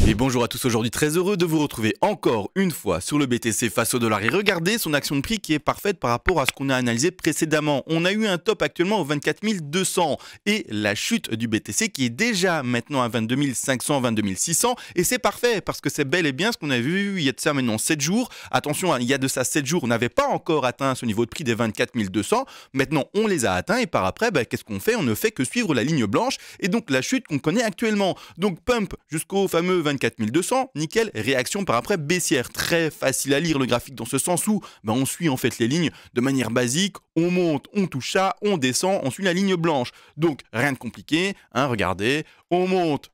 Et bonjour à tous, aujourd'hui très heureux de vous retrouver encore une fois sur le BTC face au dollar et regardez son action de prix qui est parfaite par rapport à ce qu'on a analysé précédemment. On a eu un top actuellement au 24 200 et la chute du BTC qui est déjà maintenant à 22 500, 22 600 et c'est parfait parce que c'est bel et bien ce qu'on a vu il y a de ça maintenant 7 jours. Attention, il y a de ça 7 jours, on n'avait pas encore atteint ce niveau de prix des 24 200. Maintenant, on les a atteints et par après, qu'est-ce qu'on fait? On ne fait que suivre la ligne blanche et donc la chute qu'on connaît actuellement. Donc pump jusqu'au fameux 24 200, nickel, réaction par après baissière. Très facile à lire le graphique dans ce sens où on suit en fait les lignes de manière basique, on monte, on touche ça, on descend, on suit la ligne blanche. Donc rien de compliqué, regardez, on monte,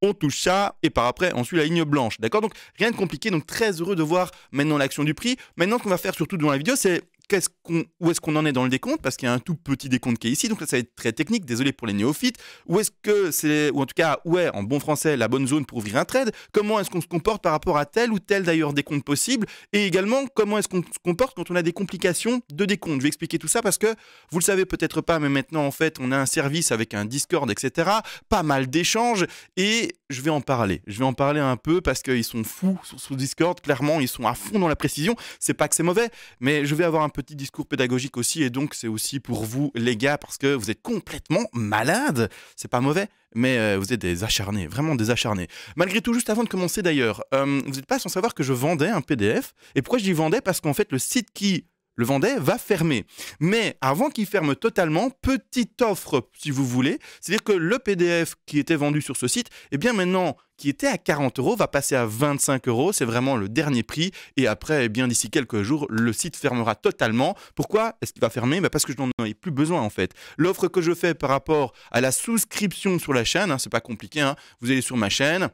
on touche ça et par après on suit la ligne blanche. D'accord? Donc rien de compliqué, donc très heureux de voir maintenant l'action du prix. Maintenant ce qu'on va faire surtout dans la vidéo, c'est où est-ce qu'on en est dans le décompte, parce qu'il y a un tout petit décompte qui est ici, donc là ça va être très technique, désolé pour les néophytes. Où est-ce que c'est, ou en tout cas où est en bon français la bonne zone pour ouvrir un trade? Comment est-ce qu'on se comporte par rapport à tel ou tel d'ailleurs décompte possible? Et également comment est-ce qu'on se comporte quand on a des complications de décompte? Je vais expliquer tout ça parce que vous le savez peut-être pas, mais maintenant en fait on a un service avec un Discord, etc. Pas mal d'échanges et je vais en parler. Je vais en parler un peu parce qu'ils sont fous sur Discord, clairement ils sont à fond dans la précision. C'est pas que c'est mauvais, mais je vais avoir un petit discours pédagogique aussi et donc c'est aussi pour vous les gars parce que vous êtes complètement malades. C'est pas mauvais, mais vous êtes des acharnés, vraiment des acharnés. Malgré tout, juste avant de commencer d'ailleurs, vous n'êtes pas sans savoir que je vendais un PDF. Et pourquoi je dis vendais? Parce qu'en fait le site qui le vendait va fermer. Mais avant qu'il ferme totalement, petite offre si vous voulez, c'est-à-dire que le PDF qui était vendu sur ce site, eh bien maintenant qui était à 40 € va passer à 25 €, c'est vraiment le dernier prix et après, eh bien d'ici quelques jours, le site fermera totalement. Pourquoi est-ce qu'il va fermer? Parce que je n'en ai plus besoin en fait. L'offre que je fais par rapport à la souscription sur la chaîne, c'est pas compliqué, vous allez sur ma chaîne.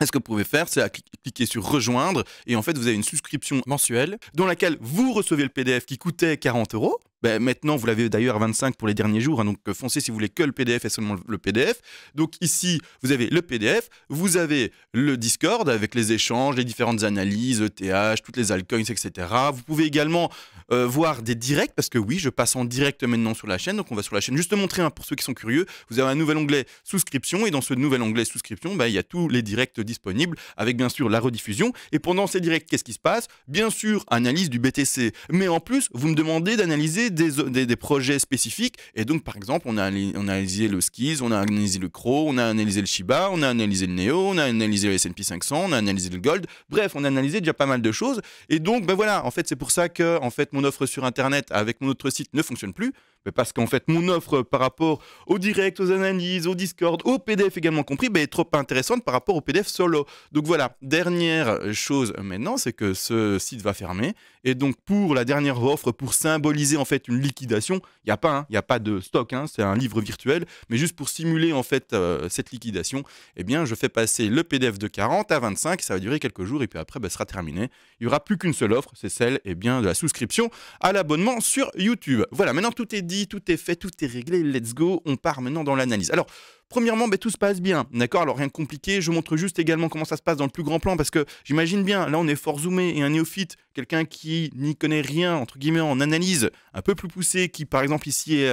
Et ce que vous pouvez faire, c'est cliquer sur rejoindre et en fait vous avez une souscription mensuelle dans laquelle vous recevez le PDF qui coûtait 40 €. Maintenant, vous l'avez d'ailleurs à 25 pour les derniers jours, donc foncez si vous voulez que le PDF et seulement le PDF. Donc ici, vous avez le PDF, vous avez le Discord avec les échanges, les différentes analyses, ETH, toutes les altcoins, etc. Vous pouvez également voir des directs, parce que oui, je passe en direct maintenant sur la chaîne, donc on va sur la chaîne juste te montrer, pour ceux qui sont curieux, vous avez un nouvel onglet souscription, et dans ce nouvel onglet souscription, il y a tous les directs disponibles, avec bien sûr la rediffusion, et pendant ces directs, qu'est-ce qui se passe? Bien sûr, analyse du BTC, mais en plus, vous me demandez d'analyser des projets spécifiques. Et donc, par exemple, on a analysé le Skis, on a analysé le Crow, on a analysé le Shiba, on a analysé le Neo, on a analysé le S&P 500, on a analysé le Gold. Bref, on a analysé déjà pas mal de choses. Et donc, voilà, en fait, c'est pour ça que mon offre sur Internet avec mon autre site ne fonctionne plus. Parce qu'en fait, mon offre par rapport au direct, aux analyses, au Discord, au PDF également compris, est trop intéressante par rapport au PDF solo. Donc voilà, dernière chose maintenant, c'est que ce site va fermer. Et donc pour la dernière offre, pour symboliser en fait une liquidation, il n'y a pas de stock, c'est un livre virtuel, mais juste pour simuler en fait cette liquidation, eh bien je fais passer le PDF de 40 à 25, ça va durer quelques jours et puis après, sera terminé. Il n'y aura plus qu'une seule offre, c'est celle de la souscription à l'abonnement sur YouTube. Voilà, maintenant tout est dit. Tout est fait, tout est réglé, let's go, on part maintenant dans l'analyse. Alors, premièrement, tout se passe bien, d'accord? Alors, rien de compliqué, je montre juste également comment ça se passe dans le plus grand plan, parce que j'imagine bien, là on est fort zoomé, et un néophyte, quelqu'un qui n'y connaît rien, entre guillemets, en analyse, un peu plus poussé, qui par exemple ici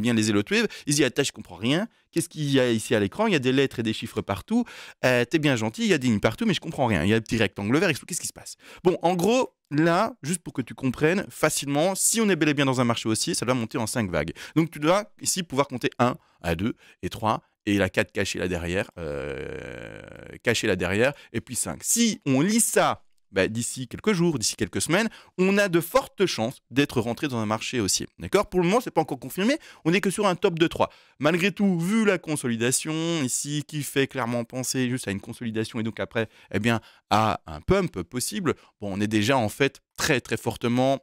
bien les Elotwave, il se dit, attends, je comprends rien, qu'est-ce qu'il y a ici à l'écran? Il y a des lettres et des chiffres partout, t'es bien gentil, il y a des lignes partout, mais je comprends rien, il y a un petit rectangle vert, qu'est-ce qui se passe? Bon, en gros, là, juste pour que tu comprennes facilement, si on est bel et bien dans un marché haussier, ça doit monter en 5 vagues. Donc tu dois ici pouvoir compter 1, à 2 et 3 et la 4 cachée là derrière, et puis 5. Si on lit ça d'ici quelques jours, d'ici quelques semaines, on a de fortes chances d'être rentré dans un marché haussier. D'accord? Pour le moment, ce n'est pas encore confirmé, on n'est que sur un top de 3. Malgré tout, vu la consolidation ici, qui fait clairement penser juste à une consolidation et donc après, à un pump possible, on est déjà en fait très très fortement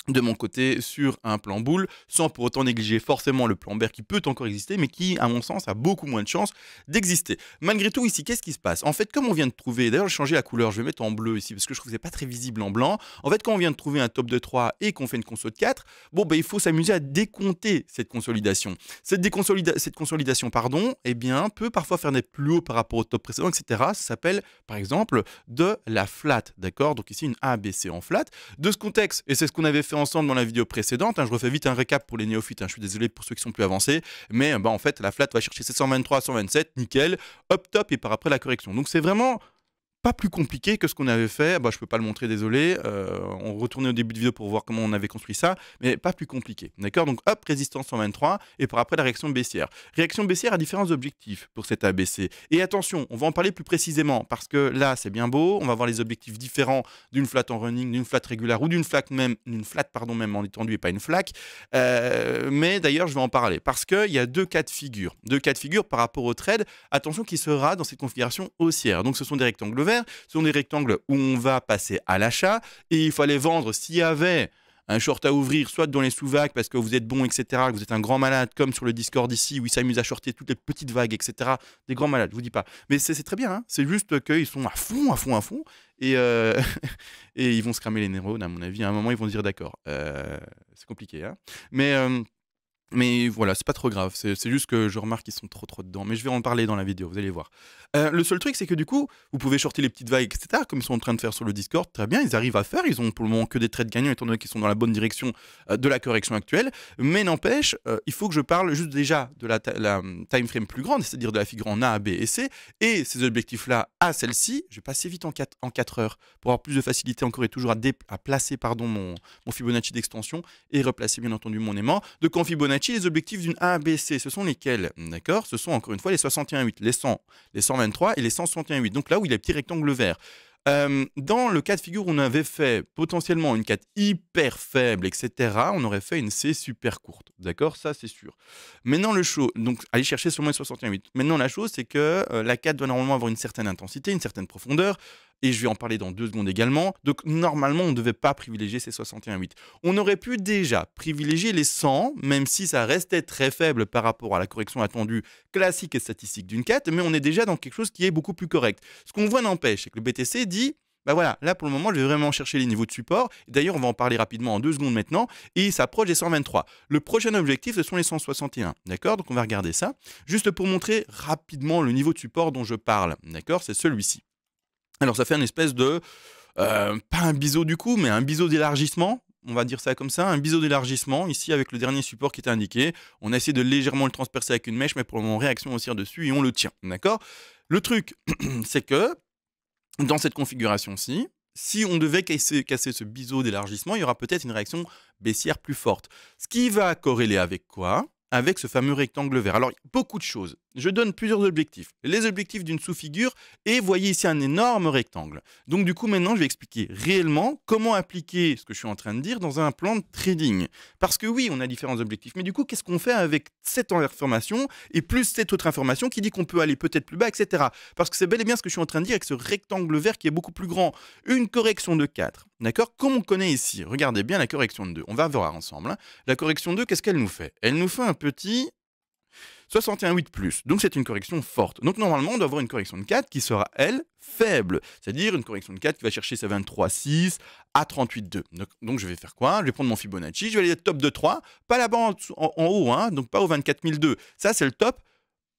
de mon côté sur un plan boule, sans pour autant négliger forcément le plan bear qui peut encore exister, mais qui, à mon sens, a beaucoup moins de chances d'exister. Malgré tout, ici, qu'est-ce qui se passe? En fait, comme on vient de trouver, d'ailleurs, j'ai changé la couleur, je vais mettre en bleu ici, parce que je trouve que c'est pas très visible en blanc. En fait, quand on vient de trouver un top de 3 et qu'on fait une conso de 4, il faut s'amuser à décompter cette consolidation. Cette consolidation, peut parfois faire des plus hauts par rapport au top précédent, etc. Ça s'appelle, par exemple, de la flat, d'accord? Donc ici, une ABC en flat. De ce contexte, et c'est ce qu'on avait fait fait ensemble dans la vidéo précédente. Je refais vite un récap pour les néophytes. Je suis désolé pour ceux qui sont plus avancés. Mais en fait, la flat va chercher ses 123, 127, nickel, hop, top, et par après la correction. Donc c'est vraiment pas plus compliqué que ce qu'on avait fait. Je peux pas le montrer, désolé. On retournait au début de vidéo pour voir comment on avait construit ça, mais pas plus compliqué. D'accord? Donc hop, résistance 123 et par après la réaction baissière. Réaction baissière a différents objectifs pour cet ABC. Et attention, on va en parler plus précisément parce que là, c'est bien beau. On va voir les objectifs différents d'une flat en running, d'une flat régulière ou d'une flat même en étendue et pas une flaque. Mais d'ailleurs, je vais en parler parce qu'il y a deux cas de figure. Deux cas de figure par rapport au trade. Attention qui sera dans cette configuration haussière. Donc ce sont des rectangles verts. Ce sont des rectangles où on va passer à l'achat et il fallait vendre s'il y avait un short à ouvrir, soit dans les sous-vagues parce que vous êtes bon, etc., que vous êtes un grand malade, comme sur le Discord ici où ils s'amusent à shorter toutes les petites vagues, etc. Des grands malades, je vous dis pas. Mais c'est très bien, c'est juste qu'ils sont à fond, et, et ils vont se cramer les neurones, à mon avis. À un moment, ils vont se dire d'accord. C'est compliqué, hein. Mais voilà, c'est pas trop grave, c'est juste que je remarque qu'ils sont trop dedans. Mais je vais en parler dans la vidéo, vous allez voir. Le seul truc, c'est que du coup, vous pouvez shorter les petites vagues, etc., comme ils sont en train de faire sur le Discord, très bien, ils arrivent à faire, ils ont pour le moment que des trades gagnants, étant donné qu'ils sont dans la bonne direction de la correction actuelle. Mais n'empêche, il faut que je parle juste déjà de la time frame plus grande, c'est-à-dire de la figure en A, B et C, et ces objectifs-là à celle-ci. Je vais passer vite en 4 heures pour avoir plus de facilité encore et toujours à placer mon Fibonacci d'extension et replacer bien entendu mon aimant. Donc en Fibonacci, les objectifs d'une ABC, ce sont lesquels? D'accord? Ce sont encore une fois les 61,8, les 100, les 123 et les 161,8. Donc là où il y a les petits rectangles verts. Dans le cas de figure où on avait fait potentiellement une 4 hyper faible, etc., on aurait fait une C super courte. D'accord? Ça, c'est sûr. Maintenant, donc allez chercher sur moins 61,8. Maintenant, la chose, c'est que la 4 doit normalement avoir une certaine intensité, une certaine profondeur. Et je vais en parler dans 2 secondes également. Donc, normalement, on ne devait pas privilégier ces 61,8. On aurait pu déjà privilégier les 100, même si ça restait très faible par rapport à la correction attendue classique et statistique d'une 4, mais on est déjà dans quelque chose qui est beaucoup plus correct. Ce qu'on voit n'empêche, c'est que le BTC dit voilà, là pour le moment, je vais vraiment chercher les niveaux de support. D'ailleurs, on va en parler rapidement en 2 secondes maintenant. Et il s'approche des 123. Le prochain objectif, ce sont les 161. D'accord? Donc, on va regarder ça. Juste pour montrer rapidement le niveau de support dont je parle. D'accord? C'est celui-ci. Alors, ça fait une espèce de, pas un biseau du coup, mais un biseau d'élargissement. On va dire ça comme ça, un biseau d'élargissement, ici avec le dernier support qui est indiqué. On a essayé de légèrement le transpercer avec une mèche, mais pour le moment, réaction haussière dessus et on le tient. D'accord? Le truc, c'est que dans cette configuration-ci, si on devait casser ce biseau d'élargissement, il y aura peut-être une réaction baissière plus forte. Ce qui va corréler avec quoi? Avec ce fameux rectangle vert. Alors, beaucoup de choses. Je donne plusieurs objectifs. Les objectifs d'une sous-figure et voyez ici un énorme rectangle. Donc du coup, maintenant, je vais expliquer réellement comment appliquer ce que je suis en train de dire dans un plan de trading. Parce que oui, on a différents objectifs. Mais du coup, qu'est-ce qu'on fait avec cette information et plus cette autre information qui dit qu'on peut aller peut-être plus bas, etc. Parce que c'est bel et bien ce que je suis en train de dire avec ce rectangle vert qui est beaucoup plus grand. Une correction de 4. D'accord? Comme on connaît ici. Regardez bien la correction de 2. On va voir ensemble. Hein. La correction de 2, qu'est-ce qu'elle nous fait? Elle nous fait un petit 61,8+. Donc c'est une correction forte. Donc normalement, on doit avoir une correction de 4 qui sera, elle, faible. C'est-à-dire une correction de 4 qui va chercher ses 23,6 à 38,2. Donc je vais faire quoi? Je vais prendre mon Fibonacci, je vais aller top de 3, pas là-bas en haut, hein, donc pas au 24 002. Ça, c'est le top.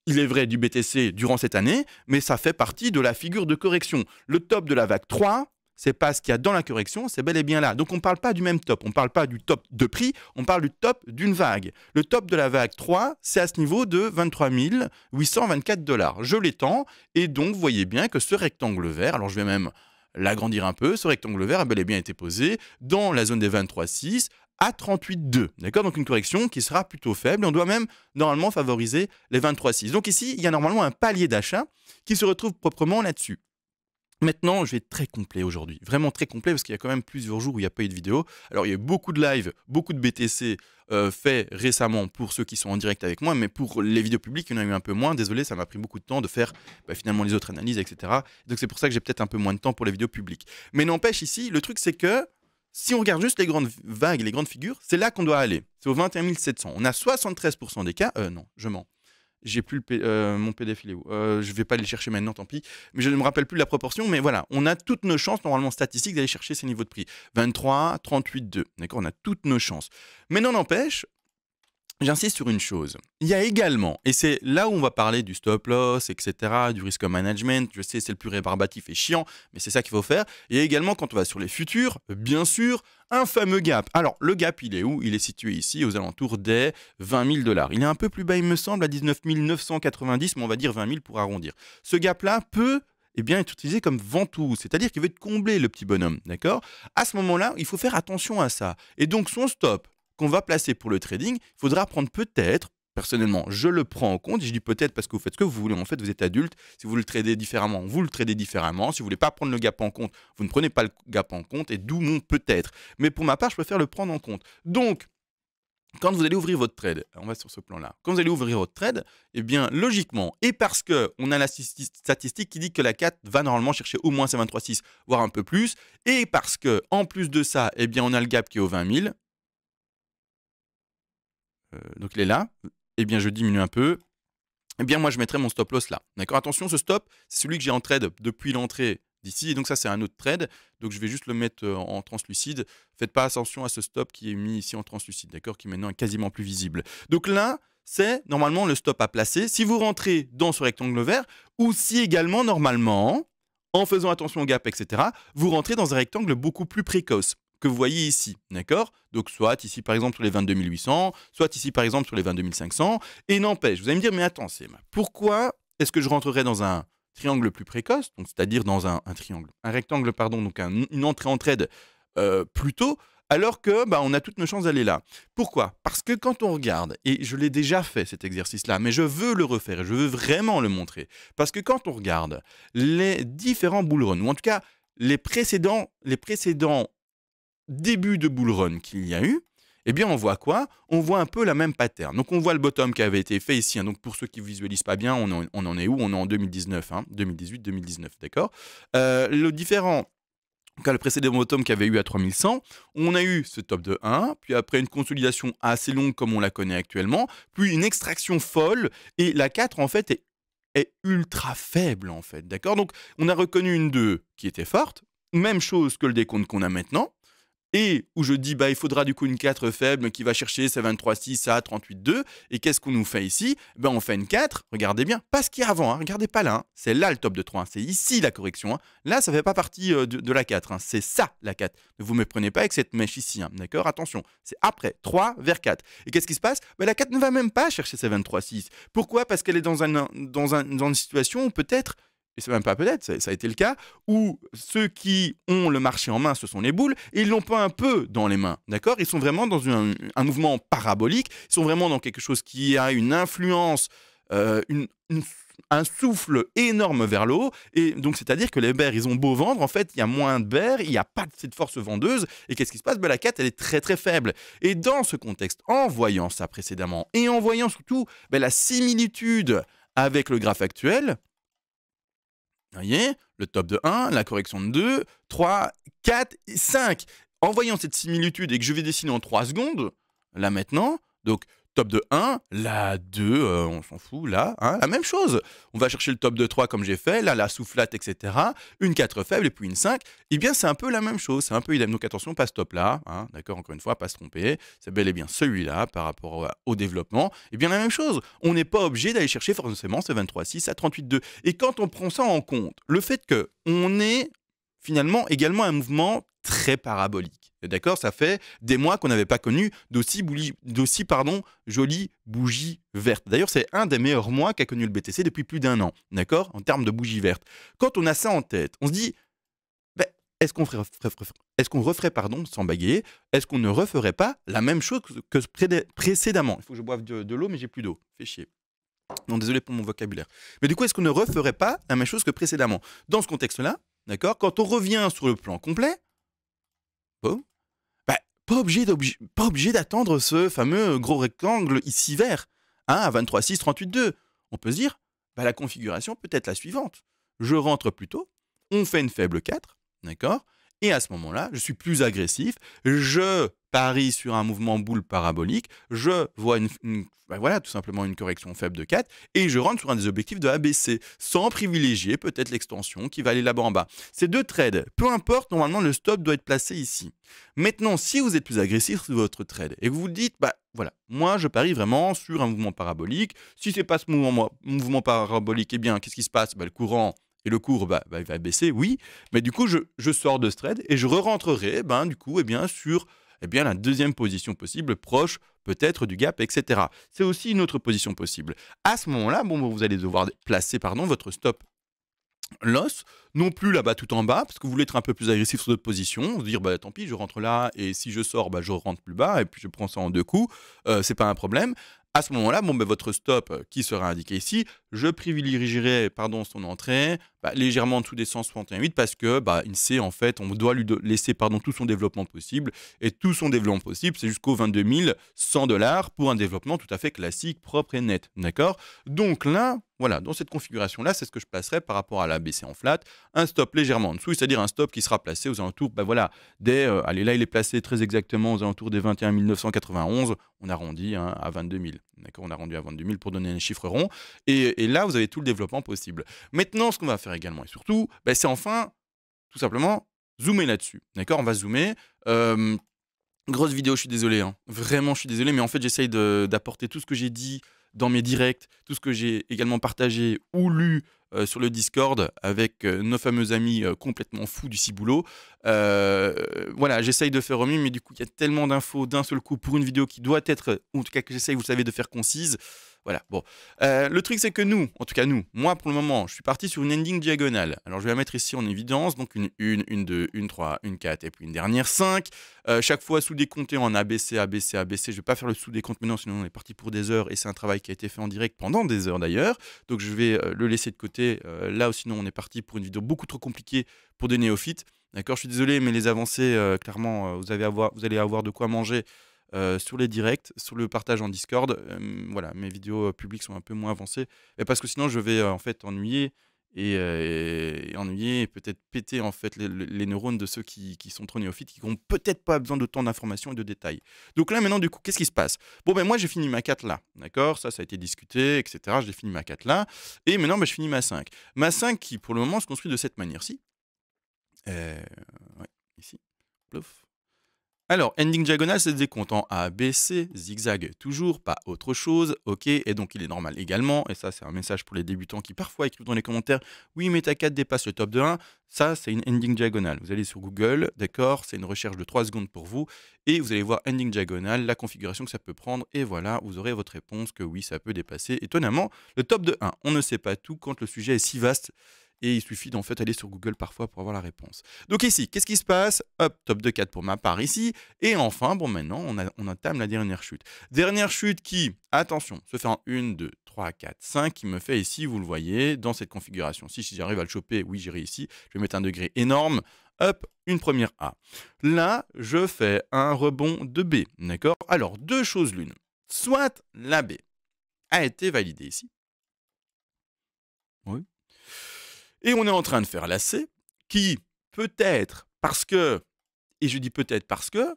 Il est vrai du BTC durant cette année, mais ça fait partie de la figure de correction. Le top de la vague 3, c'est pas ce qu'il y a dans la correction, c'est bel et bien là. Donc on ne parle pas du même top, on ne parle pas du top de prix, on parle du top d'une vague. Le top de la vague 3, c'est à ce niveau de 23 824 $. Je l'étends, et donc vous voyez bien que ce rectangle vert, alors je vais même l'agrandir un peu, ce rectangle vert a bel et bien été posé dans la zone des 23,6 à 38,2. D'accord? Donc une correction qui sera plutôt faible, et on doit même normalement favoriser les 23,6. Donc ici, il y a normalement un palier d'achat qui se retrouve proprement là-dessus. Maintenant, je vais être très complet aujourd'hui, vraiment très complet, parce qu'il y a quand même plusieurs jours où il n'y a pas eu de vidéo. Alors, il y a eu beaucoup de live, beaucoup de BTC faits récemment pour ceux qui sont en direct avec moi, mais pour les vidéos publiques, il y en a eu un peu moins. Désolé, ça m'a pris beaucoup de temps de faire finalement les autres analyses, etc. Donc, c'est pour ça que j'ai peut-être un peu moins de temps pour les vidéos publiques. Mais n'empêche, ici, le truc, c'est que si on regarde juste les grandes vagues, les grandes figures, c'est là qu'on doit aller. C'est au 21 700. On a 73% des cas. Non, je mens. J'ai plus mon PDF, il est où? Je vais pas aller le chercher maintenant, tant pis. Mais je ne me rappelle plus de la proportion. Mais voilà, on a toutes nos chances, normalement statistiques, d'aller chercher ces niveaux de prix. 23, 38, 2. D'accord? On a toutes nos chances. Mais non n'empêche, J'insiste sur une chose. Il y a également, et c'est là où on va parler du stop loss, etc., du risk management. Je sais, c'est le plus rébarbatif et chiant, mais c'est ça qu'il faut faire. Il y a également, quand on va sur les futurs, bien sûr, un fameux gap. Alors, le gap, il est où? Il est situé ici, aux alentours des 20 000 $. Il est un peu plus bas, il me semble, à 19 990, mais on va dire 20 000 pour arrondir. Ce gap-là peut être utilisé comme ventouse, c'est-à-dire qu'il veut être comblé, le petit bonhomme, d'accord? À ce moment-là, il faut faire attention à ça. Et donc, son stop qu'on va placer pour le trading, il faudra prendre peut-être, personnellement, je le prends en compte, et je dis peut-être parce que vous faites ce que vous voulez, en fait, vous êtes adulte, si vous le tradez différemment, vous le tradez différemment, si vous ne voulez pas prendre le gap en compte, vous ne prenez pas le gap en compte, et d'où mon peut-être. Mais pour ma part, je préfère le prendre en compte. Donc, quand vous allez ouvrir votre trade, on va sur ce plan-là, quand vous allez ouvrir votre trade, eh bien, logiquement, et parce qu'on a la statistique qui dit que la 4 va normalement chercher au moins ses 23,6, voire un peu plus, et parce que en plus de ça, eh bien, on a le gap qui est au 20 000, donc il est là, eh bien je diminue un peu, eh bien moi je mettrai mon stop loss là. D'accord? Attention, ce stop, c'est celui que j'ai en trade depuis l'entrée d'ici, et donc ça c'est un autre trade, donc je vais juste le mettre en translucide. Faites pas attention à ce stop qui est mis ici en translucide, d'accord? Qui maintenant est quasiment plus visible. Donc là, c'est normalement le stop à placer si vous rentrez dans ce rectangle vert, ou si également normalement, en faisant attention au gap, etc., vous rentrez dans un rectangle beaucoup plus précoce que vous voyez ici, d'accord? Donc soit ici par exemple sur les 22 800, soit ici par exemple sur les 22 500, et n'empêche, vous allez me dire, mais attends, pourquoi est-ce que je rentrerais dans un triangle plus précoce, donc c'est-à-dire dans un rectangle, pardon, donc une entrée en trade plus tôt, alors que on a toutes nos chances d'aller là. Pourquoi? Parce que quand on regarde, et je l'ai déjà fait cet exercice-là, mais je veux le refaire, et je veux vraiment le montrer, parce que quand on regarde les différents bull runs, ou en tout cas les précédents début de bull run qu'il y a eu, eh bien on voit quoi? On voit un peu la même pattern. Donc on voit le bottom qui avait été fait ici. Donc pour ceux qui ne visualisent pas bien, on en est où? On est en 2019, 2018-2019, d'accord? Le différent, le précédent bottom qu'il y avait eu à 3100, on a eu ce top de 1, puis après une consolidation assez longue comme on la connaît actuellement, puis une extraction folle, et la 4 en fait est ultra faible en fait, d'accord? Donc on a reconnu une 2 qui était forte, même chose que le décompte qu'on a maintenant, et où je dis, il faudra du coup une 4 faible qui va chercher ses 23,6 à 38,2. Et qu'est-ce qu'on nous fait ici? On fait une 4, regardez bien, pas ce qu'il y a avant, regardez pas là, c'est là le top de 3, c'est ici la correction. Là, ça ne fait pas partie de la 4, c'est ça la 4. Ne vous méprenez pas avec cette mèche ici, d'accord? Attention, c'est après, 3 vers 4. Et qu'est-ce qui se passe? La 4 ne va même pas chercher ses 23,6. Pourquoi? Parce qu'elle est dans une situation où peut-être, et c'est même pas peut-être, ça a été le cas, où ceux qui ont le marché en main, ce sont les boules, et ils l'ont pas un peu dans les mains, d'accord? Ils sont vraiment dans un mouvement parabolique, ils sont vraiment dans quelque chose qui a une influence, un souffle énorme vers le haut, et donc c'est-à-dire que les bears, ils ont beau vendre, en fait, il y a moins de bears, il n'y a pas cette force vendeuse, et qu'est-ce qui se passe? La 4, elle est très très faible. Et dans ce contexte, en voyant ça précédemment, et en voyant surtout la similitude avec le graphe actuel, vous voyez, le top de 1, la correction de 2, 3, 4 et 5. En voyant cette similitude et que je vais dessiner en 3 secondes, là maintenant, donc top de 1, la 2, on s'en fout, là, la même chose. On va chercher le top de 3 comme j'ai fait, là, la soufflate, etc. Une 4 faible et puis une 5. Eh bien, c'est un peu la même chose, c'est un peu idem. Donc attention, pas ce top-là, d'accord, encore une fois, pas se tromper. C'est bel et bien celui-là par rapport au développement. Eh bien, la même chose. On n'est pas obligé d'aller chercher forcément ce 23,6 à 38,2. Et quand on prend ça en compte, le fait qu'on ait finalement également un mouvement très parabolique. D'accord? Ça fait des mois qu'on n'avait pas connu d'aussi jolies bougies vertes. D'ailleurs, c'est un des meilleurs mois qu'a connu le BTC depuis plus d'1 an. D'accord? En termes de bougies vertes. Quand on a ça en tête, on se dit, est-ce qu'on referait, sans bagayer, est-ce qu'on ne referait pas la même chose que précédemment? Il faut que je boive de l'eau, mais j'ai plus d'eau. Fait chier. Non, désolé pour mon vocabulaire. Mais du coup, est-ce qu'on ne referait pas la même chose que précédemment? Dans ce contexte-là, d'accord, quand on revient sur le plan complet, pas obligé d'attendre ce fameux gros rectangle ici vert, à 23,6, 38,2. On peut se dire, la configuration peut être la suivante. Je rentre plus tôt, on fait une faible 4, d'accord, Et à ce moment-là, je suis plus agressif, je parie sur un mouvement boule parabolique, je vois ben voilà, tout simplement une correction faible de 4 et je rentre sur un des objectifs de ABC sans privilégier peut-être l'extension qui va aller là-bas en bas. Ces deux trades, peu importe, normalement le stop doit être placé ici. Maintenant, si vous êtes plus agressif sur votre trade et que vous vous dites, bah voilà, moi je parie vraiment sur un mouvement parabolique. Si c'est pas ce mouvement parabolique, eh bien, qu'est-ce qui se passe? Bah, le courant et le cours il va baisser, oui, mais du coup, je sors de ce trade et je re-rentrerai du coup, sur la deuxième position possible, proche peut-être du gap, etc. C'est aussi une autre position possible. À ce moment-là, vous allez devoir placer votre stop loss, non plus là-bas tout en bas, parce que vous voulez être un peu plus agressif sur votre position, vous dire tant pis, je rentre là, et si je sors, je rentre plus bas, et puis je prends ça en deux coups, c'est pas un problème. À ce moment-là, votre stop qui sera indiqué ici, je privilégierai son entrée légèrement en dessous des 161,8 parce que INSEE, en fait, on doit lui laisser tout son développement possible. Et tout son développement possible, c'est jusqu'aux 22 100 $ pour un développement tout à fait classique, propre et net. D'accord? Donc là, voilà, dans cette configuration-là, c'est ce que je placerai par rapport à la BC en flat. Un stop légèrement en dessous, c'est-à-dire un stop qui sera placé aux alentours, allez, là, il est placé très exactement aux alentours des 21 991. On arrondit à 22 000. D'accord, on a rendu à 22 000 pour donner un chiffre rond. Et là, vous avez tout le développement possible. Maintenant, ce qu'on va faire également et surtout, c'est enfin, tout simplement, zoomer là-dessus. D'accord, on va zoomer. Grosse vidéo, je suis désolé. Vraiment, je suis désolé, mais en fait, j'essaye d'apporter tout ce que j'ai dit dans mes directs, tout ce que j'ai également partagé ou lu sur le Discord avec nos fameux amis complètement fous du ciboulot. Voilà, j'essaye de faire au mieux, mais du coup, il y a tellement d'infos d'un seul coup pour une vidéo qui doit être, ou en tout cas que j'essaye, vous le savez, de faire concise. Voilà, bon. Le truc, c'est que nous, en tout cas nous, moi pour le moment, je suis parti sur une ending diagonale. Alors je vais la mettre ici en évidence, donc une 2, une 3, une 4 et puis une dernière 5. Chaque fois sous-décompté en ABC, ABC, ABC. Je ne vais pas faire le sous-décompte maintenant, sinon on est parti pour des heures et c'est un travail qui a été fait en direct pendant des heures d'ailleurs. Donc je vais le laisser de côté. Là, sinon on est parti pour une vidéo beaucoup trop compliquée pour des néophytes. D'accord, je suis désolé, mais les avancées, clairement, vous allez avoir de quoi manger. Sur les directs, sur le partage en Discord, voilà, mes vidéos publiques sont un peu moins avancées, parce que sinon je vais en fait ennuyer et peut-être péter en fait les neurones de ceux qui sont trop néophytes, qui n'ont peut-être pas besoin de tant d'informations et de détails. Donc là maintenant du coup, qu'est-ce qui se passe? Moi j'ai fini ma 4 là, d'accord, ça a été discuté, etc. J'ai fini ma 4 là, et maintenant je finis ma 5. Ma 5 qui pour le moment se construit de cette manière-ci. Ouais, ici, plouf. Alors, ending diagonale, c'est des comptes en A, B, C, zigzag toujours, pas autre chose, ok, et donc il est normal également, et ça c'est un message pour les débutants qui parfois écrivent dans les commentaires, oui mais ta 4 dépasse le top de 1, ça c'est une ending diagonale, vous allez sur Google, d'accord, c'est une recherche de 3 secondes pour vous, et vous allez voir ending diagonale, la configuration que ça peut prendre, et voilà, vous aurez votre réponse que oui, ça peut dépasser, étonnamment, le top de 1. On ne sait pas tout quand le sujet est si vaste, et il suffit d'en fait aller sur Google parfois pour avoir la réponse. Donc ici, qu'est-ce qui se passe? Hop, top de 4 pour ma part ici. Et enfin, maintenant, on entame la dernière chute. Dernière chute qui, attention, se fait en 1, 2, 3, 4, 5, qui me fait ici, vous le voyez, dans cette configuration. Si j'arrive à le choper, oui, j'irai ici. Je vais mettre un degré énorme. Hop, une première A. Là, je fais un rebond de B. D'accord? Alors, deux choses l'une. Soit la B a été validée ici. Oui. Et on est en train de faire la C, qui peut-être parce que, et je dis peut-être parce que,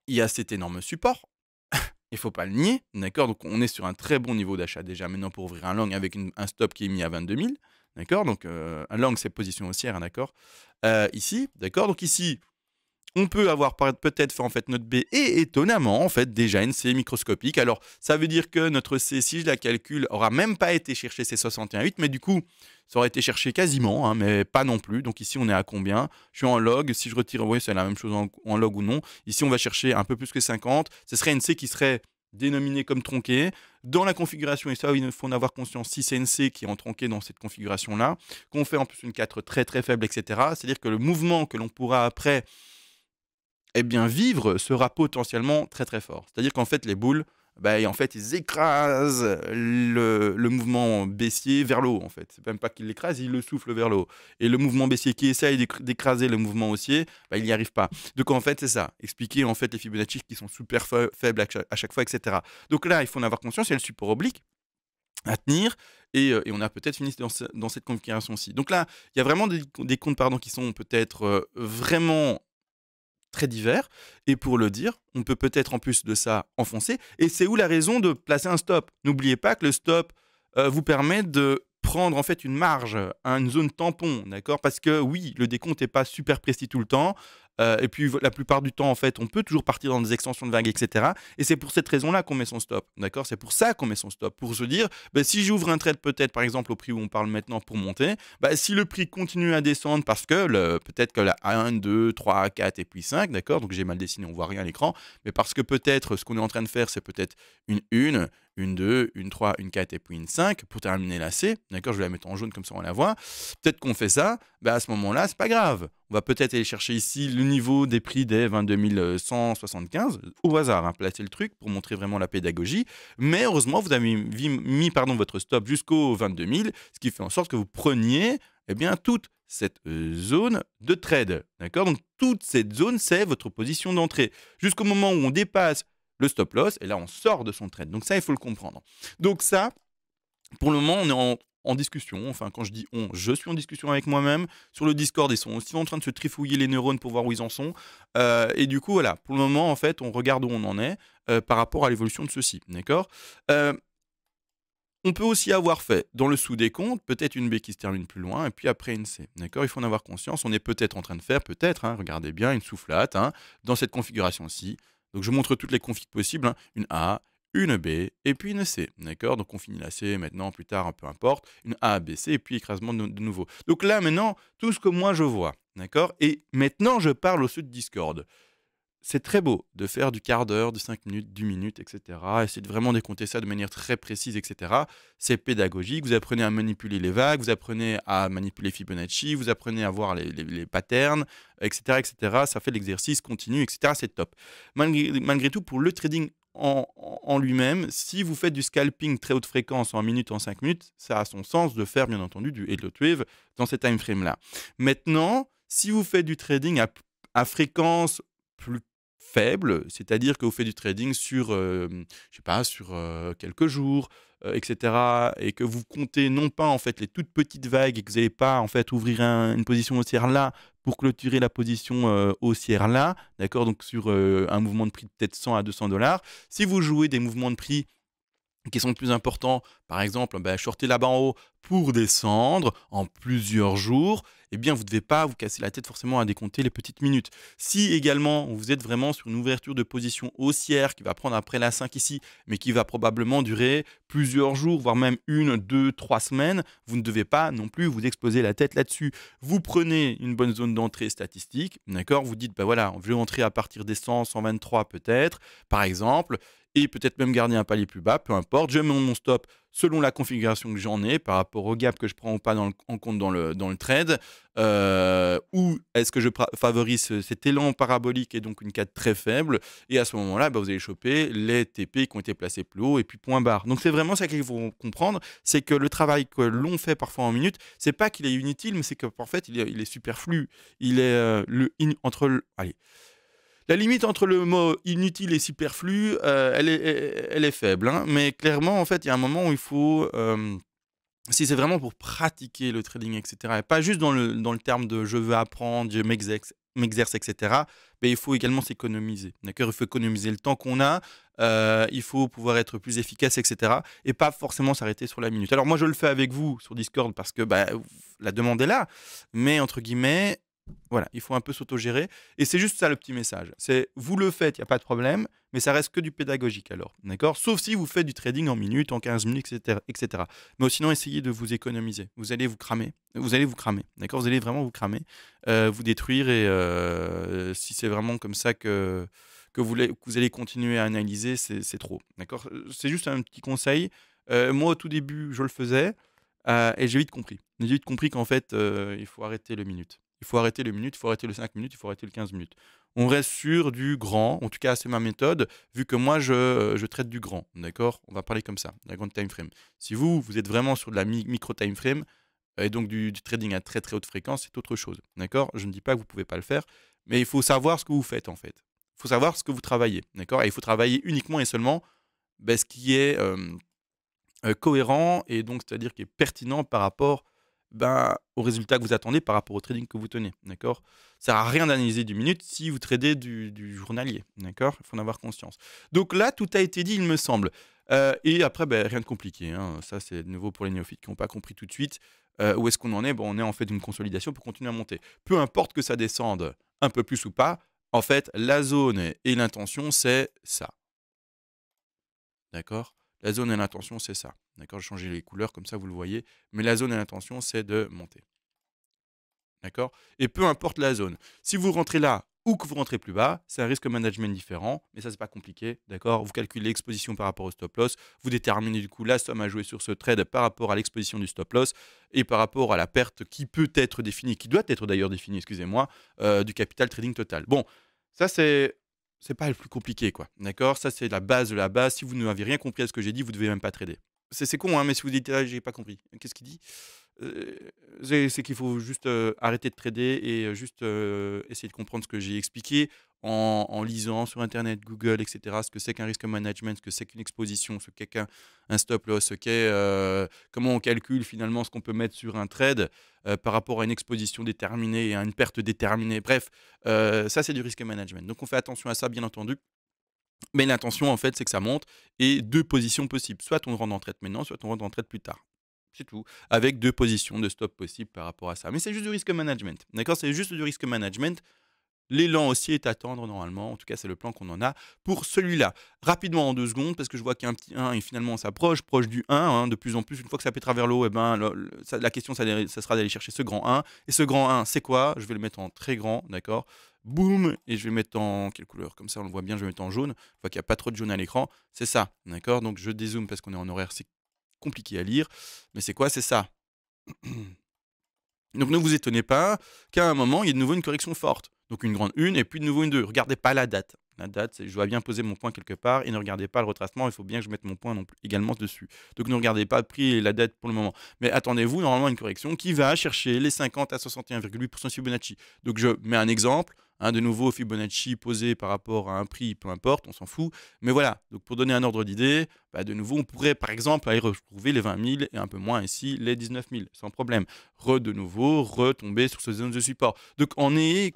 il y a cet énorme support, il ne faut pas le nier, d'accord? Donc on est sur un très bon niveau d'achat déjà maintenant pour ouvrir un long avec un stop qui est mis à 22 000, d'accord? Donc un long c'est position haussière, d'accord? Ici, d'accord? Donc ici, on peut avoir peut-être fait en fait notre B et étonnamment en fait déjà une C microscopique. Alors ça veut dire que notre C, si je la calcule, aura même pas été chercher ses 61,8, mais du coup ça aurait été cherché quasiment, mais pas non plus. Donc ici on est à combien? Je suis en log, si je retire, oui c'est la même chose en log ou non. Ici on va chercher un peu plus que 50, ce serait une C qui serait dénominée comme tronquée. Dans la configuration, et ça il faut en avoir conscience, si c'est une C qui est en tronquée dans cette configuration-là, qu'on fait en plus une 4 très très faible, etc. C'est-à-dire que le mouvement que l'on pourra après vivre sera potentiellement très très fort. C'est-à-dire qu'en fait, les boules, en fait, ils écrasent le mouvement baissier vers le haut, en fait. C'est même pas qu'ils l'écrasent, ils le soufflent vers le haut. Et le mouvement baissier qui essaye d'écraser le mouvement haussier, il n'y arrive pas. Donc en fait, c'est ça. Expliquer en fait les Fibonacci qui sont super faibles à chaque fois, etc. Donc là, il faut en avoir conscience, il y a le support oblique à tenir. et on a peut-être fini dans cette configuration-ci. Donc là, il y a vraiment des comptes pardon, qui sont peut-être vraiment très divers. Et pour le dire, on peut peut-être en plus de ça enfoncer. Et c'est où la raison de placer un stop. N'oubliez pas que le stop vous permet de prendre en fait une marge, une zone tampon, d'accord? Parce que oui, le décompte n'est pas super précis tout le temps. Et puis la plupart du temps, en fait, on peut toujours partir dans des extensions de vagues, etc. Et c'est pour cette raison-là qu'on met son stop, d'accord? C'est pour ça qu'on met son stop, pour se dire, bah, si j'ouvre un trade peut-être, par exemple, au prix où on parle maintenant pour monter, bah, si le prix continue à descendre parce que peut-être que la 1, 2, 3, 4 et puis 5, d'accord? Donc j'ai mal dessiné, on voit rien à l'écran, mais parce que peut-être ce qu'on est en train de faire, c'est peut-être une 2, une 3, une 4 et puis une 5 pour terminer la C, d'accord? Je vais la mettre en jaune comme ça on la voit. Peut-être qu'on fait ça, bah, à ce moment-là, c'est pas grave. On va peut-être aller chercher ici le niveau des prix des 22 175, au hasard, hein, placer le truc pour montrer vraiment la pédagogie. Mais heureusement, vous avez mis votre stop jusqu'au 22 000, ce qui fait en sorte que vous preniez eh bien, toute cette zone de trade. D'accord? Donc, toute cette zone, c'est votre position d'entrée. Jusqu'au moment où on dépasse le stop loss, et là, on sort de son trade. Donc ça, il faut le comprendre. Donc ça, pour le moment, on est en discussion. Enfin, quand je dis on, je suis en discussion avec moi-même. Sur le Discord, ils sont aussi en train de se trifouiller les neurones pour voir où ils en sont. Et du coup, voilà, pour le moment, en fait, on regarde où on en est par rapport à l'évolution de ceci. D'accord? On peut aussi avoir fait dans le sous-décompte peut-être une B qui se termine plus loin et puis après une C. D'accord? Il faut en avoir conscience. On est peut-être en train de faire, peut-être, hein, regardez bien, une soufflate hein, dans cette configuration-ci. Donc je montre toutes les configs possibles. Hein, une A, une B et puis une C. D'accord? Donc on finit la C maintenant, plus tard, peu importe. Une A, B, C et puis écrasement de nouveau. Donc là maintenant, tout ce que moi je vois. D'accord? Et maintenant je parle au sud Discord. C'est très beau de faire du quart d'heure, de 5 minutes, 10 minutes, etc. Essayer de vraiment décompter ça de manière très précise, etc. C'est pédagogique. Vous apprenez à manipuler les vagues, vous apprenez à manipuler Fibonacci, vous apprenez à voir les patterns, etc., etc. Ça fait l'exercice continu, etc. C'est top. Malgré tout, pour le trading en lui-même, si vous faites du scalping très haute fréquence en minutes, en 5 minutes, ça a son sens de faire, bien entendu, du Elliott Wave dans ces time frames-là. Maintenant, si vous faites du trading à fréquence plus faible, c'est-à-dire que vous faites du trading sur, je sais pas, sur quelques jours, etc., et que vous comptez non pas en fait les toutes petites vagues et que vous n'allez pas en fait ouvrir une position haussière là pour clôturer la position haussière là, d'accord, donc sur un mouvement de prix de peut-être 100 à 200 dollars. Si vous jouez des mouvements de prix qui sont plus importants, par exemple, shorter là-bas en haut pour descendre en plusieurs jours, eh bien, vous ne devez pas vous casser la tête forcément à décompter les petites minutes. Si également, vous êtes vraiment sur une ouverture de position haussière qui va prendre après la 5 ici, mais qui va probablement durer plusieurs jours, voire même 1, 2, 3 semaines, vous ne devez pas non plus vous exploser la tête là-dessus. Vous prenez une bonne zone d'entrée statistique, d'accord? Vous dites, voilà, je vais entrer à partir des 100, 123 peut-être, par exemple, et peut-être même garder un palier plus bas, peu importe. Je mets mon stop selon la configuration que j'en ai par rapport au gap que je prends ou pas en compte dans le trade. Ou est-ce que je favorise cet élan parabolique et donc une 4 très faible. Et à ce moment-là, vous allez choper les TP qui ont été placés plus haut et puis point barre. Donc c'est vraiment ça qu'il faut comprendre, c'est que le travail que l'on fait parfois en minutes, c'est pas qu'il est inutile, mais c'est qu'en fait, il est superflu. Il est allez. La limite entre le mot inutile et superflu, elle est faible. Hein, mais clairement, en fait, il y a un moment où il faut, si c'est vraiment pour pratiquer le trading, etc., et pas juste dans le terme de je veux apprendre, je m'exerce, etc., mais il faut également s'économiser. D'accord? Il faut économiser le temps qu'on a, il faut pouvoir être plus efficace, etc., et pas forcément s'arrêter sur la minute. Alors moi, je le fais avec vous sur Discord parce que la demande est là, mais entre guillemets, voilà, il faut un peu s'autogérer. Et c'est juste ça le petit message. C'est vous le faites, il n'y a pas de problème, mais ça reste que du pédagogique alors. D'accord? Sauf si vous faites du trading en minutes, en 15 minutes, etc. etc. Mais sinon, essayez de vous économiser. Vous allez vous cramer. Vous allez vous cramer. D'accord? Vous allez vraiment vous cramer, vous détruire. Et si c'est vraiment comme ça que vous allez continuer à analyser, c'est trop. D'accord? C'est juste un petit conseil. Moi, au tout début, je le faisais et j'ai vite compris. J'ai vite compris qu'en fait, il faut arrêter le minute. Il faut arrêter le minute, il faut arrêter le 5 minutes, il faut arrêter le 15 minutes. On reste sur du grand, en tout cas c'est ma méthode, vu que moi je traite du grand, d'accord? On va parler comme ça, la grande time frame. Si vous êtes vraiment sur de la micro time frame, et donc du trading à très très haute fréquence, c'est autre chose, d'accord? Je ne dis pas que vous ne pouvez pas le faire, mais il faut savoir ce que vous faites en fait. Il faut savoir ce que vous travaillez, d'accord? Et il faut travailler uniquement et seulement ce qui est cohérent et donc c'est-à-dire qui est pertinent par rapport, ben, aux résultats que vous attendez, par rapport au trading que vous tenez, d'accord? Ça sert à rien d'analyser du minute si vous tradez du journalier, d'accord? Il faut en avoir conscience. Donc là, tout a été dit, il me semble, et après, beh, rien de compliqué, hein. Ça, c'est de nouveau pour les néophytes qui n'ont pas compris tout de suite. Où est-ce qu'on en est? Bon, on est en fait d'une consolidation pour continuer à monter. Peu importe que ça descende un peu plus ou pas, en fait, la zone et l'intention, c'est ça. D'accord? La zone et l'intention, c'est ça. D'accord? J'ai changé les couleurs comme ça, vous le voyez. Mais la zone et l'intention, c'est de monter. D'accord? Et peu importe la zone. Si vous rentrez là ou que vous rentrez plus bas, c'est un risque management différent. Mais ça, c'est pas compliqué. D'accord? Vous calculez l'exposition par rapport au stop loss. Vous déterminez du coup la somme à jouer sur ce trade par rapport à l'exposition du stop loss et par rapport à la perte qui peut être définie, qui doit être d'ailleurs définie, excusez-moi, du capital trading total. Bon, ça, c'est pas le plus compliqué, quoi. D'accord? Ça, c'est la base de la base. Si vous n'avez rien compris à ce que j'ai dit, vous devez même pas trader. C'est con, hein, mais si vous dites: «Ah, j'ai pas compris». Qu'est-ce qu'il dit? Heu, c'est qu'il faut juste, arrêter de trader et juste, essayer de comprendre ce que j'ai expliqué en lisant sur internet, Google et cetera, ce que c'est qu'un risque management, ce que c'est qu'une exposition, ce qu'est qu'un stop loss, ce qu'est, comment on calcule finalement ce qu'on peut mettre sur un trade, par rapport à une exposition déterminée et à une perte déterminée. Bref, ça c'est du risque management. Donc on fait attention à ça bien entendu, mais l'intention en fait, c'est que ça monte et 2 positions possibles. Soit on rentre en trade maintenant, soit on rentre en trade plus tard. C'est tout. Avec 2 positions de stop possibles par rapport à ça. Mais c'est juste du risque management. D'accord? C'est juste du risque management. L'élan haussier est à attendre normalement. En tout cas, c'est le plan qu'on en a pour celui-là. Rapidement en 2 secondes, parce que je vois qu'il y a un petit 1 et finalement on s'approche, proche du 1, hein, de plus en plus. Une fois que ça pètera vers le haut, eh ben, la question, ça sera d'aller chercher ce grand 1. Et ce grand 1, c'est quoi? Je vais le mettre en très grand, d'accord? Boum! Et je vais le mettre en quelle couleur? Comme ça, on le voit bien, je vais le mettre en jaune. Je vois qu'il n'y a pas trop de jaune à l'écran. C'est ça, d'accord? Donc je dézoome parce qu'on est en horaire, c'est compliqué à lire. Mais c'est quoi? C'est ça. Donc ne vous étonnez pas qu'à un moment, il y ait de nouveau une correction forte. Donc une grande 1 et puis de nouveau une 2. Regardez pas la date. La date, c'est je dois bien poser mon point quelque part et ne regardez pas le retracement, il faut bien que je mette mon point non plus également dessus. Donc ne regardez pas le prix et la date pour le moment. Mais attendez-vous normalement à une correction qui va chercher les 50 à 61,8% Fibonacci. Donc je mets un exemple, hein, de nouveau Fibonacci posé par rapport à un prix, peu importe, on s'en fout. Mais voilà, donc pour donner un ordre d'idée, bah, de nouveau on pourrait par exemple aller retrouver les 20 000 et un peu moins ici les 19 000 sans problème. De nouveau, retomber sur ces zones de support. Donc en ayez,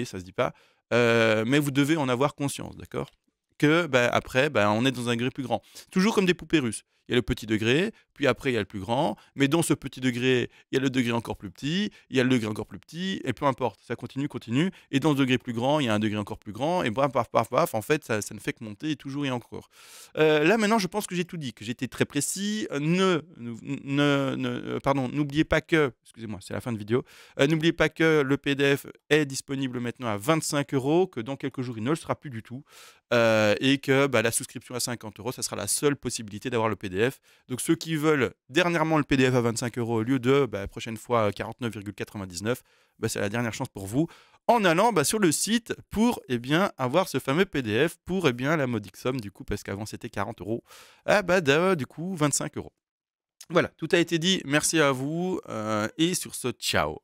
ça se dit pas, mais vous devez en avoir conscience, d'accord? Que, bah, après, bah, on est dans un degré plus grand. Toujours comme des poupées russes. Il y a le petit degré, puis après il y a le plus grand, mais dans ce petit degré, il y a le degré encore plus petit, il y a le degré encore plus petit, et peu importe, ça continue, continue, et dans ce degré plus grand, il y a un degré encore plus grand, et bref, paf, paf, paf, en fait, ça ne fait que monter toujours et encore. Là maintenant, je pense que j'ai tout dit, que j'ai été très précis. Pardon, n'oubliez pas que, excusez-moi, c'est la fin de vidéo. N'oubliez pas que le PDF est disponible maintenant à 25 €, que dans quelques jours, il ne le sera plus du tout. Et que bah, la souscription à 50 €, ça sera la seule possibilité d'avoir le PDF. Donc ceux qui veulent dernièrement le PDF à 25 € au lieu de bah, prochaine fois 49,99, bah, c'est la dernière chance pour vous en allant bah, sur le site pour eh bien, avoir ce fameux PDF pour eh bien, la modique somme du coup parce qu'avant c'était 40 €, ah, bah, du coup 25 €. Voilà, tout a été dit. Merci à vous et sur ce, ciao.